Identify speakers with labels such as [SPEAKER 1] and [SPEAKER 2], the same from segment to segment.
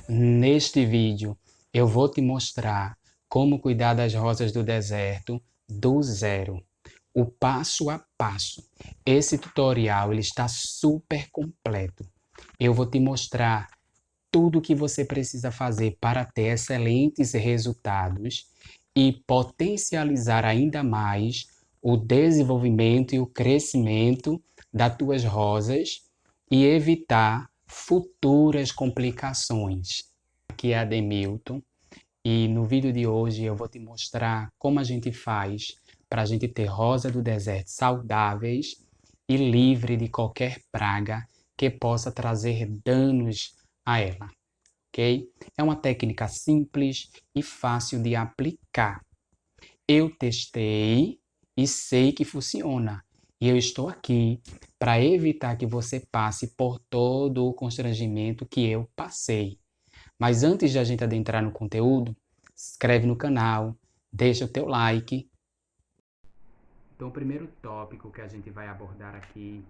[SPEAKER 1] Neste vídeo eu vou te mostrar como cuidar das rosas do deserto do zero, o passo a passo. Esse tutorial ele está super completo. Eu vou te mostrar tudo o que você precisa fazer para ter excelentes resultados e potencializar ainda mais o desenvolvimento e o crescimento das tuas rosas e evitar futuras complicações. Aqui é Ademilton e no vídeo de hoje eu vou te mostrar como a gente faz para a gente ter rosa do deserto saudáveis e livre de qualquer praga que possa trazer danos a ela, ok? É uma técnica simples e fácil de aplicar. Eu testei e sei que funciona. E eu estou aqui para evitar que você passe por todo o constrangimento que eu passei. Mas antes de a gente adentrar no conteúdo, se inscreve no canal, deixa o teu like. Então, o primeiro tópico que a gente vai abordar aqui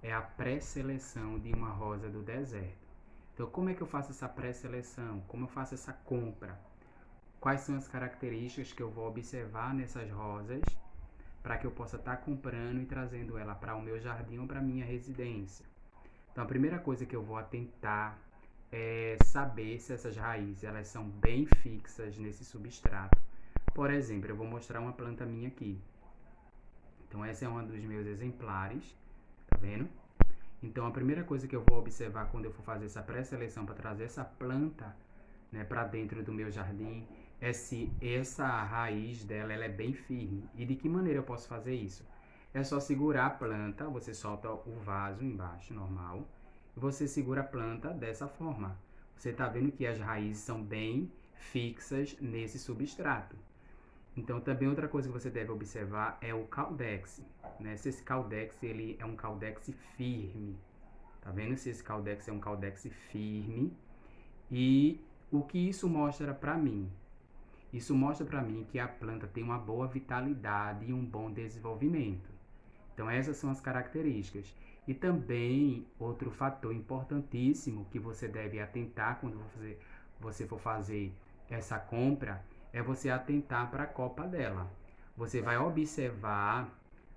[SPEAKER 1] é a pré-seleção de uma rosa do deserto. Então, como é que eu faço essa pré-seleção? Como eu faço essa compra? Quais são as características que eu vou observar nessas rosas para que eu possa estar comprando e trazendo ela para o meu jardim ou para a minha residência? Então, a primeira coisa que eu vou atentar é saber se essas raízes elas são bem fixas nesse substrato. Por exemplo, eu vou mostrar uma planta minha aqui. Então, essa é uma dos meus exemplares, tá vendo? Então, a primeira coisa que eu vou observar quando eu for fazer essa pré-seleção para trazer essa planta, né, para dentro do meu jardim é se essa raiz dela ela é bem firme. E de que maneira eu posso fazer isso? É só segurar a planta, você solta o vaso embaixo, normal, e você segura a planta dessa forma. Você está vendo que as raízes são bem fixas nesse substrato. Então, também outra coisa que você deve observar é o caudex, né? Se esse caudex ele é um caudex firme, tá vendo? Se esse caudex é um caudex firme. E o que isso mostra para mim? Isso mostra para mim que a planta tem uma boa vitalidade e um bom desenvolvimento. Então essas são as características. E também outro fator importantíssimo que você deve atentar quando você for fazer essa compra é você atentar para a copa dela. Você vai observar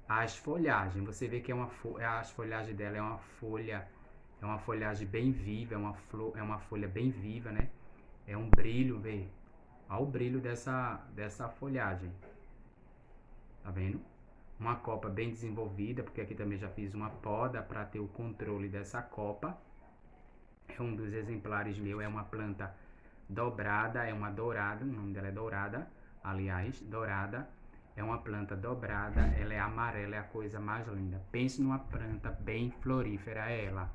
[SPEAKER 1] as folhagens. Você vê que as folhagens dela é uma folhagem bem viva, é uma folha bem viva, né? É um brilho, vê? Olha o brilho dessa folhagem. Tá vendo? Uma copa bem desenvolvida, porque aqui também já fiz uma poda para ter o controle dessa copa. É um dos exemplares meu, é uma planta dobrada, é uma dourada, o nome dela é dourada, aliás, dourada. É uma planta dobrada, ela é amarela, é a coisa mais linda. Pense numa planta bem florífera, ela.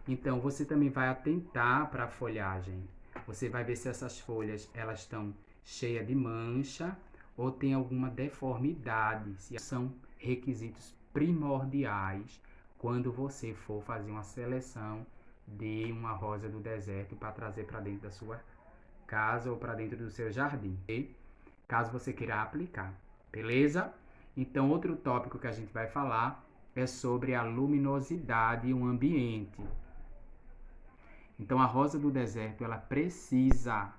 [SPEAKER 1] Então, você também vai atentar para a folhagem. Você vai ver se essas folhas elas estão cheias de mancha ou tem alguma deformidade. Se são requisitos primordiais quando você for fazer uma seleção de uma rosa do deserto para trazer para dentro da sua casa ou para dentro do seu jardim, okay? Caso você queira aplicar, beleza? Então, outro tópico que a gente vai falar é sobre a luminosidade e o ambiente. Então, a rosa do deserto, ela precisa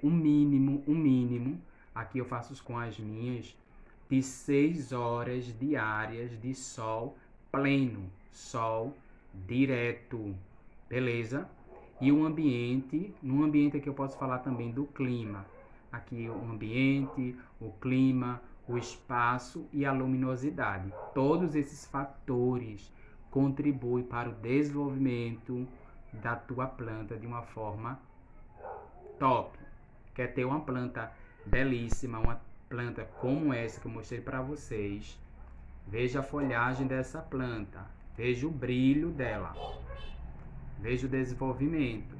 [SPEAKER 1] um mínimo, aqui eu faço com as minhas, de 6 horas diárias de sol pleno, sol direto, beleza? E o ambiente, no ambiente aqui eu posso falar também do clima. Aqui o ambiente, o clima, o espaço e a luminosidade. Todos esses fatores contribuem para o desenvolvimento da tua planta de uma forma top. Quer ter uma planta belíssima, uma planta como essa que eu mostrei para vocês? Veja a folhagem dessa planta, veja o brilho dela, veja o desenvolvimento.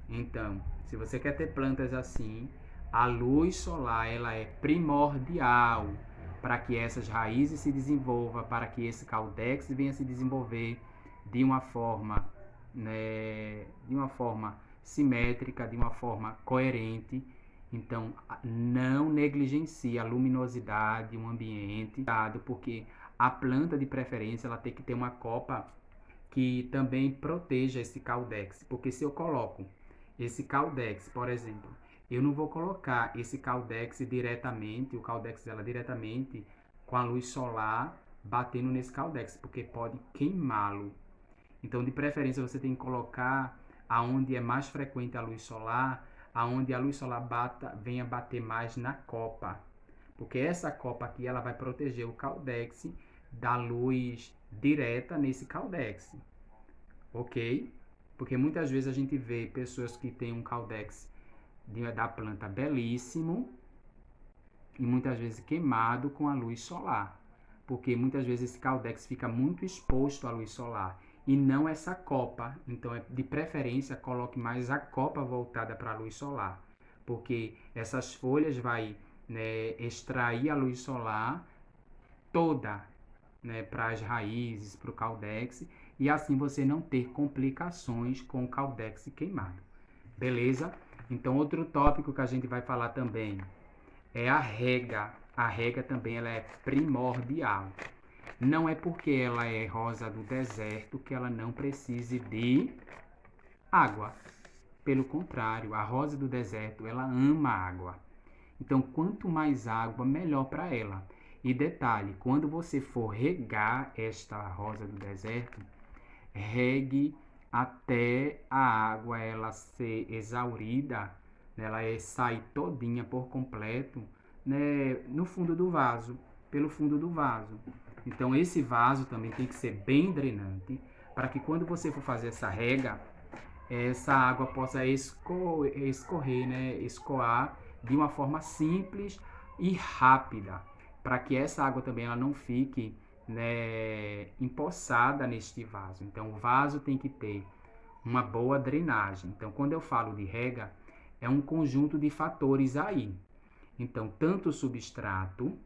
[SPEAKER 1] Então, se você quer ter plantas assim, a luz solar ela é primordial para que essas raízes se desenvolvam, para que esse caudex venha se desenvolver de uma forma, né, de uma forma simétrica, de uma forma coerente. Então, não negligencie a luminosidade, o ambiente, porque a planta de preferência ela tem que ter uma copa que também proteja esse caldex, porque se eu coloco esse caldex, por exemplo, eu não vou colocar esse caldex diretamente, o caldex dela diretamente com a luz solar batendo nesse caldex, porque pode queimá-lo. Então, de preferência, você tem que colocar aonde é mais frequente a luz solar, aonde a luz solar venha bater mais na copa, porque essa copa aqui ela vai proteger o caldex da luz direta nesse caldex, ok? Porque muitas vezes a gente vê pessoas que têm um caldex da planta belíssimo e muitas vezes queimado com a luz solar, porque muitas vezes esse caldex fica muito exposto à luz solar e não essa copa. Então, de preferência, coloque mais a copa voltada para a luz solar, porque essas folhas vai, né, extrair a luz solar toda, né, para as raízes, para o caldex, e assim você não ter complicações com o caldex queimado. Beleza? Então, outro tópico que a gente vai falar também é a rega. A rega também ela é primordial. Não é porque ela é rosa do deserto que ela não precise de água. Pelo contrário, a rosa do deserto ela ama água. Então, quanto mais água, melhor para ela. E detalhe, quando você for regar esta rosa do deserto, regue até a água ela ser exaurida, né, ela sair todinha por completo, né, no fundo do vaso, pelo fundo do vaso. Então esse vaso também tem que ser bem drenante, para que quando você for fazer essa rega, essa água possa escorrer, né, escoar de uma forma simples e rápida, para que essa água também ela não fique, né, empoçada neste vaso. Então o vaso tem que ter uma boa drenagem. Então quando eu falo de rega, é um conjunto de fatores aí. Então tanto o substrato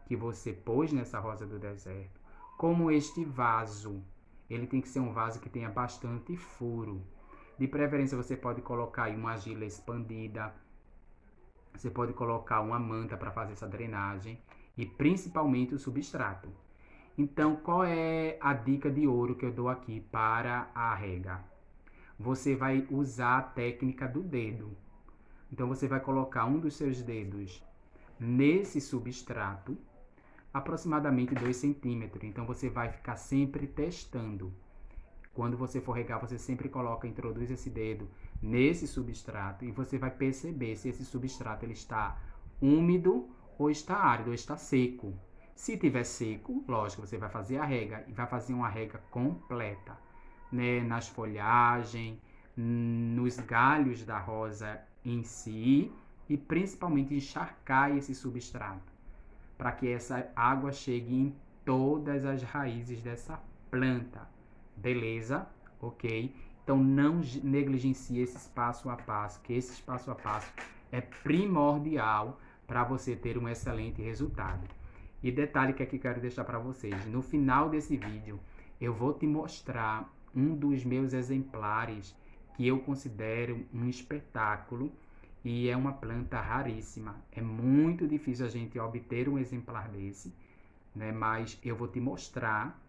[SPEAKER 1] que você pôs nessa rosa do deserto, como este vaso, ele tem que ser um vaso que tenha bastante furo. De preferência você pode colocar aí uma argila expandida, você pode colocar uma manta para fazer essa drenagem e principalmente o substrato. Então, qual é a dica de ouro que eu dou aqui para a rega? Você vai usar a técnica do dedo. Então, você vai colocar um dos seus dedos nesse substrato, aproximadamente 2 centímetros. Então, você vai ficar sempre testando. Quando você for regar, você sempre introduz esse dedo nesse substrato e você vai perceber se esse substrato ele está úmido ou está árido ou está seco. Se tiver seco, lógico, você vai fazer a rega e vai fazer uma rega completa, né, nas folhagens, nos galhos da rosa em si e principalmente encharcar esse substrato para que essa água chegue em todas as raízes dessa planta. Beleza? Ok? Então não negligencie esse passo a passo, que esse passo a passo é primordial para você ter um excelente resultado. E detalhe que aqui quero deixar para vocês, no final desse vídeo eu vou te mostrar um dos meus exemplares que eu considero um espetáculo e é uma planta raríssima. É muito difícil a gente obter um exemplar desse, né? Mas eu vou te mostrar,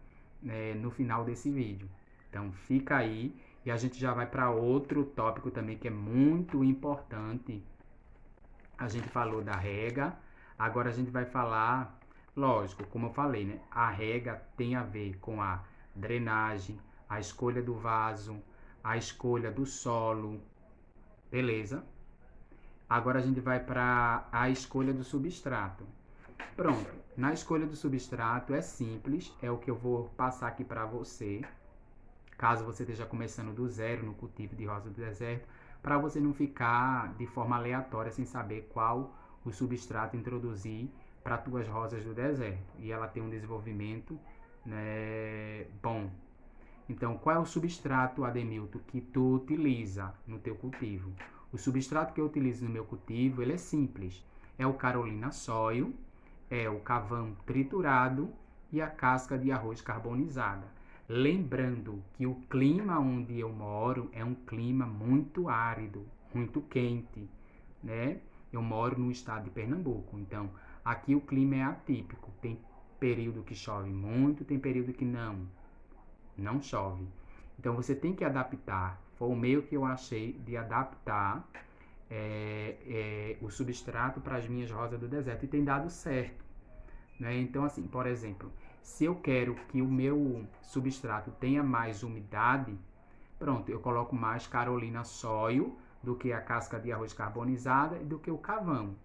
[SPEAKER 1] né, no final desse vídeo. Então fica aí e a gente já vai para outro tópico também que é muito importante. A gente falou da rega, agora a gente vai falar, lógico, como eu falei, né? A rega tem a ver com a drenagem, a escolha do vaso, a escolha do solo, beleza? Agora a gente vai para a escolha do substrato. Pronto, na escolha do substrato é simples, é o que eu vou passar aqui para você, caso você esteja começando do zero no cultivo de rosa do deserto, para você não ficar de forma aleatória sem saber qual o substrato introduzir para as tuas rosas do deserto e ela tem um desenvolvimento, né, bom. Então, qual é o substrato, Ademilton, que tu utiliza no teu cultivo? O substrato que eu utilizo no meu cultivo, ele é simples. É o Carolina Soil, é o carvão triturado e a casca de arroz carbonizada. Lembrando que o clima onde eu moro é um clima muito árido, muito quente, né? Eu moro no estado de Pernambuco, então aqui o clima é atípico. Tem período que chove muito, tem período que não chove. Então você tem que adaptar. Foi o meio que eu achei de adaptar o substrato para as minhas rosas do deserto e tem dado certo, né? Então assim, por exemplo, se eu quero que o meu substrato tenha mais umidade, pronto, eu coloco mais Carolina Soil do que a casca de arroz carbonizada e do que o carvão.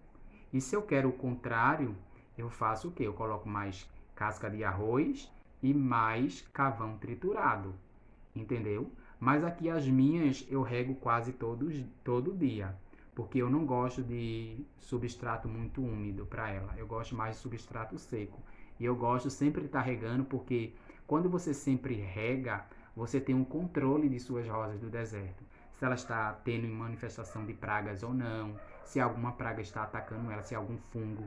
[SPEAKER 1] E se eu quero o contrário, eu faço o quê? Eu coloco mais casca de arroz e mais carvão triturado, entendeu? Mas aqui as minhas eu rego quase todo dia, porque eu não gosto de substrato muito úmido para ela. Eu gosto mais de substrato seco. E eu gosto sempre de estar regando, porque quando você sempre rega, você tem um controle de suas rosas do deserto. Se ela está tendo manifestação de pragas ou não, se alguma praga está atacando ela, se algum fungo.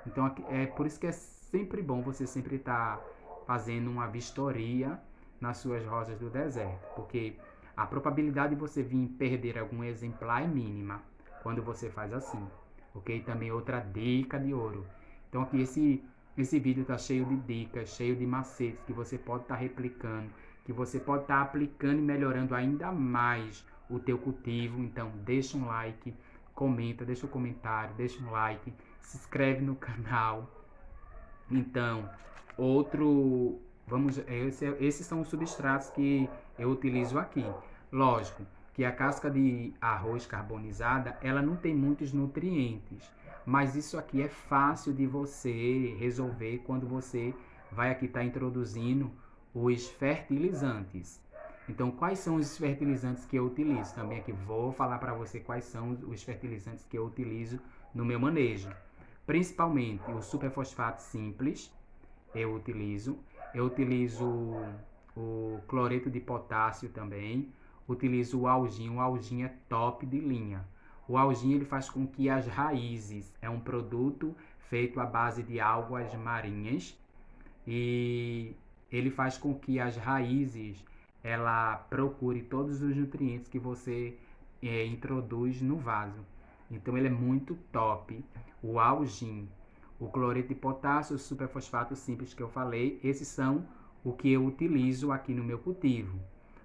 [SPEAKER 1] Então é por isso que é sempre bom você sempre estar fazendo uma vistoria nas suas rosas do deserto, porque a probabilidade de você vir perder algum exemplar é mínima quando você faz assim, ok? Também outra dica de ouro. Então aqui esse vídeo está cheio de dicas, cheio de macetes que você pode estar replicando, que você pode estar aplicando e melhorando ainda mais o teu cultivo. Então deixa um like, comenta, deixa um comentário, deixa um like, se inscreve no canal. Então, esses são os substratos que eu utilizo aqui. Lógico que a casca de arroz carbonizada, ela não tem muitos nutrientes, mas isso aqui é fácil de você resolver quando você vai aqui estar introduzindo os fertilizantes. Então, quais são os fertilizantes que eu utilizo? Também aqui vou falar para você quais são os fertilizantes que eu utilizo no meu manejo. Principalmente o superfosfato simples, eu utilizo o cloreto de potássio também, utilizo o alginho é top de linha. O alginho ele faz com que as raízes, é um produto feito à base de algas marinhas e ele faz com que as raízes ela procure todos os nutrientes que você introduz no vaso. Então ele é muito top. O algin, o cloreto de potássio, o superfosfato simples que eu falei, esses são o que eu utilizo aqui no meu cultivo.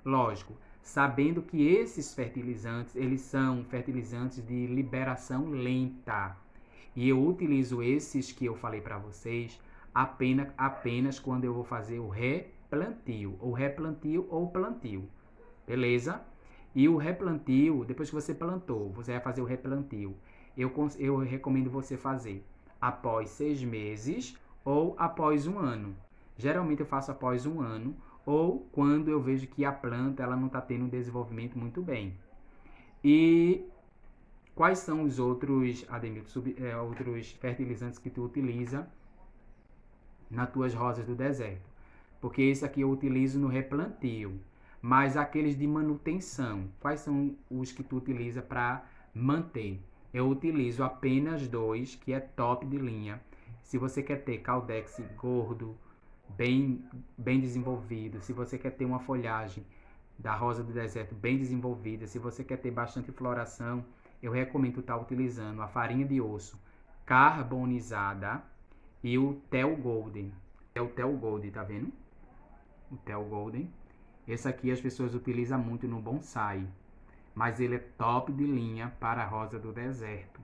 [SPEAKER 1] Lógico, sabendo que esses fertilizantes, eles são fertilizantes de liberação lenta. E eu utilizo esses que eu falei para vocês apenas quando eu vou fazer o replantio, ou plantio. Beleza? E o replantio, depois que você plantou, você vai fazer o replantio. Eu recomendo você fazer após 6 meses ou após 1 ano. Geralmente eu faço após 1 ano ou quando eu vejo que a planta ela não está tendo um desenvolvimento muito bem. E quais são os outros, Ademir, outros fertilizantes que tu utiliza nas tuas rosas do deserto? Porque esse aqui eu utilizo no replantio. Mas aqueles de manutenção, quais são os que tu utiliza para manter? Eu utilizo apenas 2, que é top de linha. Se você quer ter Caldex gordo, bem desenvolvido, se você quer ter uma folhagem da rosa do deserto bem desenvolvida, se você quer ter bastante floração, eu recomendo estar utilizando a farinha de osso carbonizada e o Tel Golden. É o Tel Golden, tá vendo? O Tel Golden. Esse aqui as pessoas utilizam muito no bonsai, mas ele é top de linha para a rosa do deserto.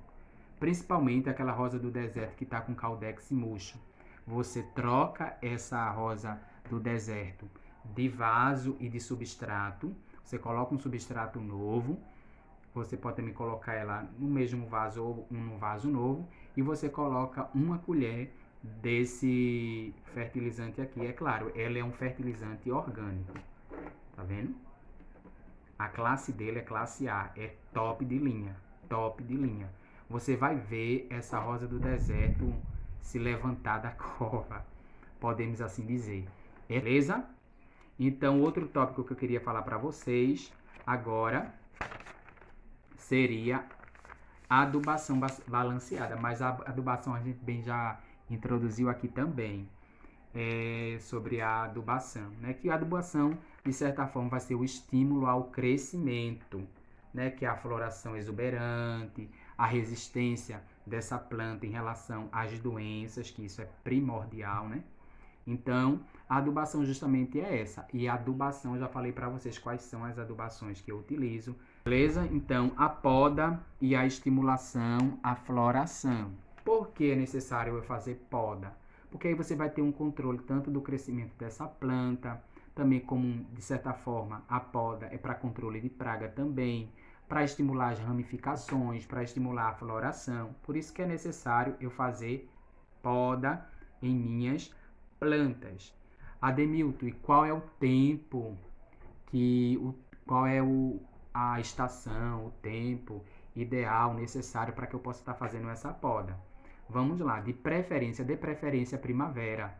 [SPEAKER 1] Principalmente aquela rosa do deserto que está com caldex murcho. Você troca essa rosa do deserto de vaso e de substrato. Você coloca um substrato novo. Você pode também colocar ela no mesmo vaso ou num vaso novo. E você coloca uma colher desse fertilizante aqui. É claro, ela é um fertilizante orgânico. Tá vendo? A classe dele é classe A, é top de linha, top de linha. Você vai ver essa rosa do deserto se levantar da cova, podemos assim dizer. Beleza? Então, outro tópico que eu queria falar para vocês agora seria a adubação balanceada, mas a adubação a gente bem já introduziu aqui também. Sobre a adubação, né? Que a adubação, de certa forma, vai ser o estímulo ao crescimento, né? Que é a floração exuberante, a resistência dessa planta em relação às doenças, que isso é primordial, né? Então, A adubação justamente é essa. E a adubação, eu já falei para vocês quais são as adubações que eu utilizo. Beleza? Então, a poda e a estimulação, a floração. Por que é necessário eu fazer poda? Porque aí você vai ter um controle tanto do crescimento dessa planta, também como, de certa forma, a poda é para controle de praga também, para estimular as ramificações, para estimular a floração. Por isso que é necessário eu fazer poda em minhas plantas. Ademilton, e qual é o tempo qual é a estação, o tempo ideal, necessário para que eu possa estar fazendo essa poda? Vamos lá, de preferência primavera.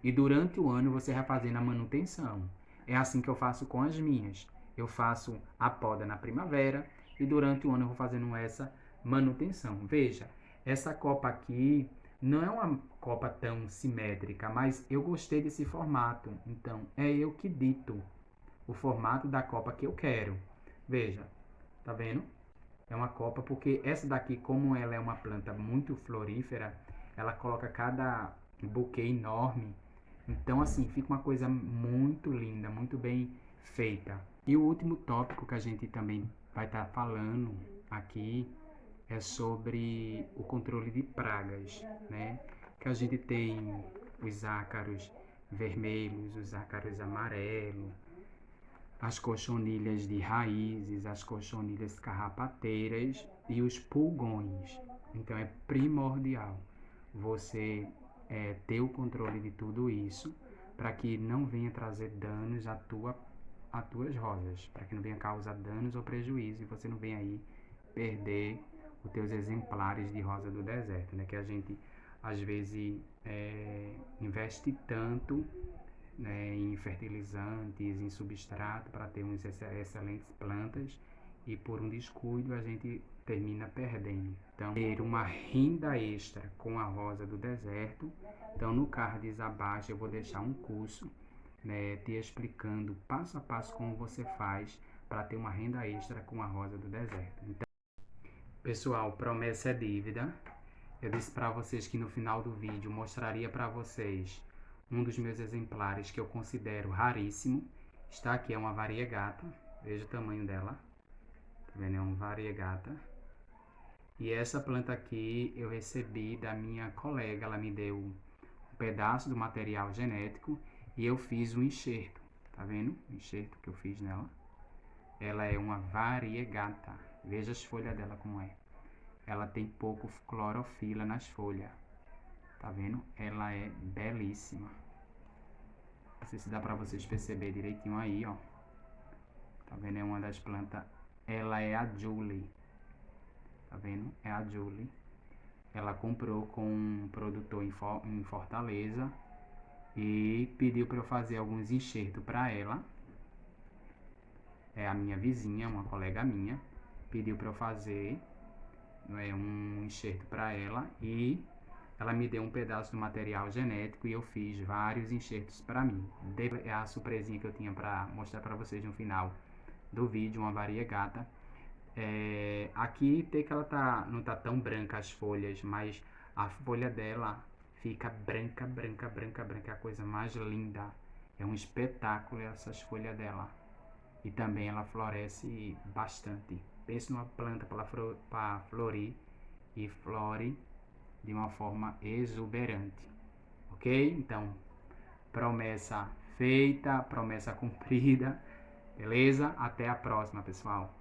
[SPEAKER 1] E durante o ano você vai fazendo a manutenção. É assim que eu faço com as minhas. Eu faço a poda na primavera e durante o ano eu vou fazendo essa manutenção. Veja, essa copa aqui não é uma copa tão simétrica, mas eu gostei desse formato. Então, é eu que dito o formato da copa que eu quero. Veja, tá vendo? É uma copa porque essa daqui, como ela é uma planta muito florífera, ela coloca cada buquê enorme. Então, assim, fica uma coisa muito linda, muito bem feita. E o último tópico que a gente também vai estar falando aqui é sobre o controle de pragas, né? Que a gente tem os ácaros vermelhos, os ácaros amarelos, as cochonilhas de raízes, as cochonilhas carrapateiras e os pulgões. Então é primordial você ter o controle de tudo isso para que não venha trazer danos às tuas rosas, para que não venha causar danos ou prejuízo e você não venha aí perder os teus exemplares de rosa do deserto, né? Que a gente às vezes investe tanto, né, em fertilizantes, em substrato para ter umas excelentes plantas e por um descuido a gente termina perdendo. Então, ter uma renda extra com a rosa do deserto. Então, no cards abaixo eu vou deixar um curso, né, te explicando passo a passo como você faz para ter uma renda extra com a rosa do deserto. Então, pessoal, promessa é dívida. Eu disse para vocês que no final do vídeo mostraria para vocês um dos meus exemplares que eu considero raríssimo. Está aqui, é uma variegata. Veja o tamanho dela. Tá vendo? É uma variegata. E essa planta aqui eu recebi da minha colega. Ela me deu um pedaço do material genético e eu fiz um enxerto. Tá vendo? O enxerto que eu fiz nela. Ela é uma variegata. Veja as folhas dela como é. Ela tem pouco clorofila nas folhas. Tá vendo? Ela é belíssima. Não sei se dá pra vocês perceber direitinho aí, ó. Tá vendo? É uma das plantas. Ela é a Julie. Tá vendo? É a Julie. Ela comprou com um produtor em Fortaleza e pediu para eu fazer alguns enxertos para ela. É a minha vizinha, uma colega minha, pediu para eu fazer um enxerto para ela e ela me deu um pedaço do material genético e eu fiz vários enxertos para mim. É a surpresinha que eu tinha para mostrar para vocês no final do vídeo, uma variegata. Aqui tem que ela não tá tão branca as folhas, mas a folha dela fica branca, branca, branca, branca, é a coisa mais linda. É um espetáculo essas folhas dela. E também ela floresce bastante. Pense numa planta para florir e flore de uma forma exuberante. Ok? Então, promessa feita, promessa cumprida. Beleza? Até a próxima, pessoal.